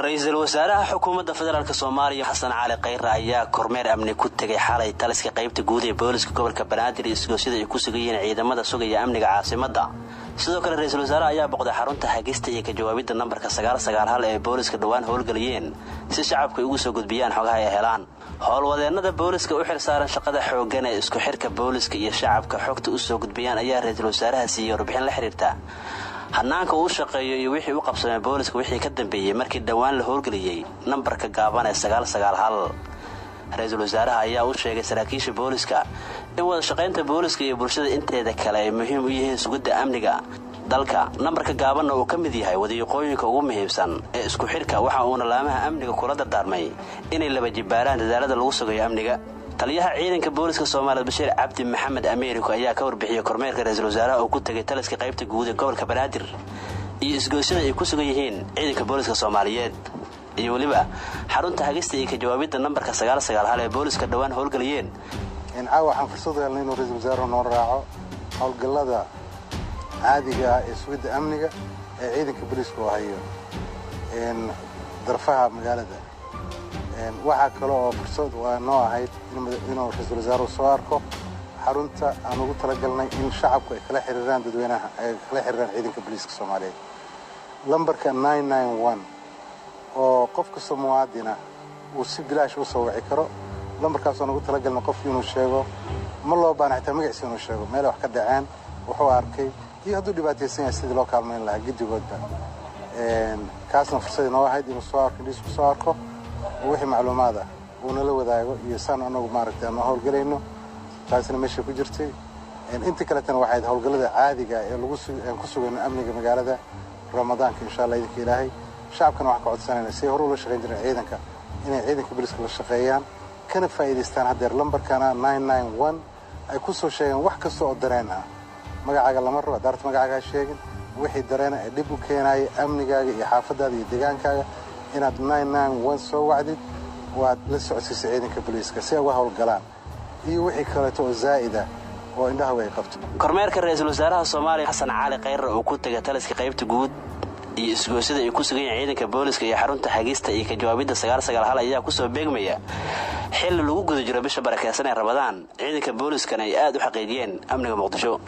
ra'iisul wasaaraha xukuumadda federaalka Soomaaliya Xasan Cali Khayre ayaa kormeer amni ku tagay xalay taliska qaybta guud ee booliska gobolka Banaadir isagoo sida ay ku sugayeen ciidamada sugaya amniga caasimadda. sidoo kale ra'iisul wasaaraha ayaa boqday xarunta hagista iyo ka jawaabida nambarka 991 ee booliska dhawaan howlgaliyeen si shacabku ugu soo gudbiyaan xogaha ay helaan. howlwadeennada booliska u xilsaaran shaqada xooggan ee isku xirka booliska iyo shacabka xogta u soo gudbiyaan ayaa ra'iisul wasaaraha siiyay warbixin la xiriirta hanaanka uu shaqeeyo iyo wixii uu qabsamay booliska wixii ka dambeeyay markii dhawaan la howlgaliyay nambarka gaaban ee 991. ra'iisul wasaaraha ayaa u sheegay saraakiisha booliska in wada shaqaynta booliska iyo bulshada inteeda kale ay muhiim u yihiin sugidda amniga dalka. nambarka gaaban oo ka mid yahay wadiiqooyinka ugu muhiimsan ee isku xirka waxa uu laamaha amniga kula dardaarmay inay laba jibaaraan dadaalada lagu sugayo amniga. taliyaha ciidanka booliska Soomaaliyeed Bashiir Cabdi Maxamed Ameeriko ayaa ka warbixiyay kormeerka ra'iisul wasaaraha oo ku tagay taliska qaybta guud ee gobolka Banaadir iyo isgoosida ay ku sugan yihiin ciidanka booliska Soomaaliyeed iyo waliba xarunta hagista iyo ka jawaabida nambarka 991 ee booliska dhawaan howlgaliyeen. in waxaan fursad u helnay inuu ra'iisul wasaaruhu noo raaco howlgallada caadiga ah ee sugidda amniga ee ciidanka booliska oo hayo darfaha magaalada. waxaa kale oo fursad noo ahayd inuu ra'iisul wasaaruhu soo arko xarunta aan ugu talagalnay in shacabku ay kala xiriiraan dadweynaha ay kala xiriiraan ciidanka booliska Soomaaliyeed. lambarka 991 oo qof kasta muwaadina uu si bilaash u soo wici karo. lambarkaas oo ugu talagalnay qofku inuu sheego ma loo baahan xitaa magaciisa inuu sheego meel wax ka dhaceen wuxuu arkay iyo hadduu dhibaataysan yahay sidii loo kaalmayn lahaa gidigoodba. kaasna fursad inoo ahayd inuu soo arko isku soo arko wixii macluumaad ah uu nala wadaago iyo saan anagu maaragtay aan howlgalayno taasina meesha ku jirtay. inta kale tan waxay howlgallada caadiga ee lagu ku sugan amniga magaalada Ramadaanka insha Allah idinka Ilaahay shacabkana wax ka codsanayna si hor u la shaqeyn jireen ciidanka inay ciidanka booliska la shaqeeyaan kana faa'iideystaan hadeer lambarkana 991 ay ku soo sheegaan wax kasta oo dareen ah magacaaga lama rabo daarta magacaaga sheegin wixii dareen ay dib u keenay amnigaaga iyo xaafadaada iyo deegaankaaga inaad 991 soo wacdid waad la socodsiisay ciidanka booliska si ay uga howlgalaan iyo wixii kale oo zaa'ida oo indhaha way qabto. kormeerka ra'iisul wasaaraha Soomaaliya Xasan Cali Khayre oo ku tagay taliska qaybta guud iyo isgoosida ay ku sugan yihiin ciidanka booliska iyo xarunta hagista iyo ka jawaabida 991 ayaa ku soo beegmaya xilli lagu guda jiro bisha barakeysan ee Ramadaan. ciidanka booliskana ay aad u xaqiijiyeen amniga Muqdisho.